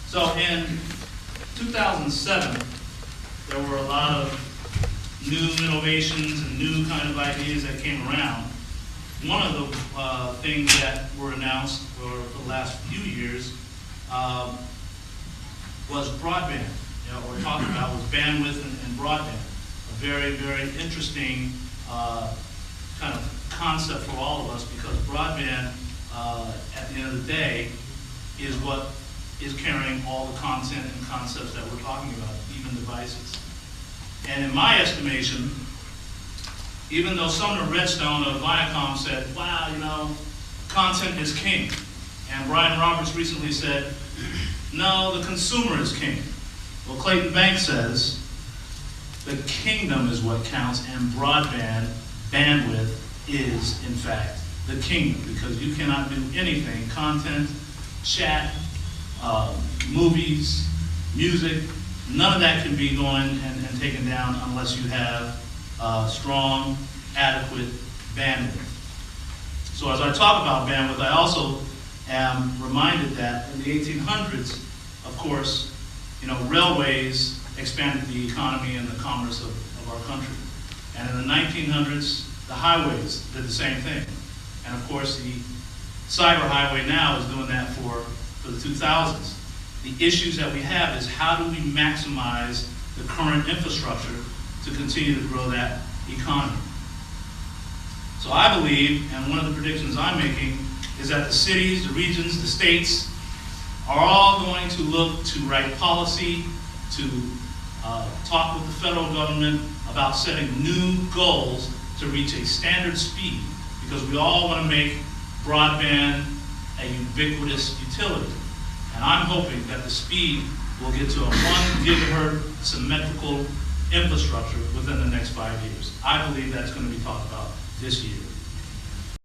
So in 2007, there were a lot of new innovations and new kind of ideas that came around. One of the things that were announced for the last few years was broadband, or talked about was bandwidth and broadband. A very, very interesting kind of concept for all of us, because broadband, at the end of the day, is what is carrying all the content and concepts that we're talking about, even devices. And in my estimation, even though Sumner Redstone of Viacom said, wow, content is king. And Brian Roberts recently said, no, the consumer is king. Well, Clayton Banks says, the kingdom is what counts, and broadband, bandwidth, is, in fact, the kingdom, because you cannot do anything, content, chat, movies, music, none of that can be going and taken down unless you have strong, adequate bandwidth. So as I talk about bandwidth, I also am reminded that in the 1800s, of course, railways expanded the economy and the commerce of our country. And in the 1900s, the highways did the same thing. And of course, the cyber highway now is doing that for the 2000s. The issues that we have is how do we maximize the current infrastructure to continue to grow that economy. So I believe, and one of the predictions I'm making, is that the cities, the regions, the states are all going to look to write policy, to talk with the federal government about setting new goals to reach a standard speed, because we all want to make broadband a ubiquitous utility. And I'm hoping that the speed will get to a 1 gigahertz symmetrical infrastructure within the next 5 years. I believe that's going to be talked about this year.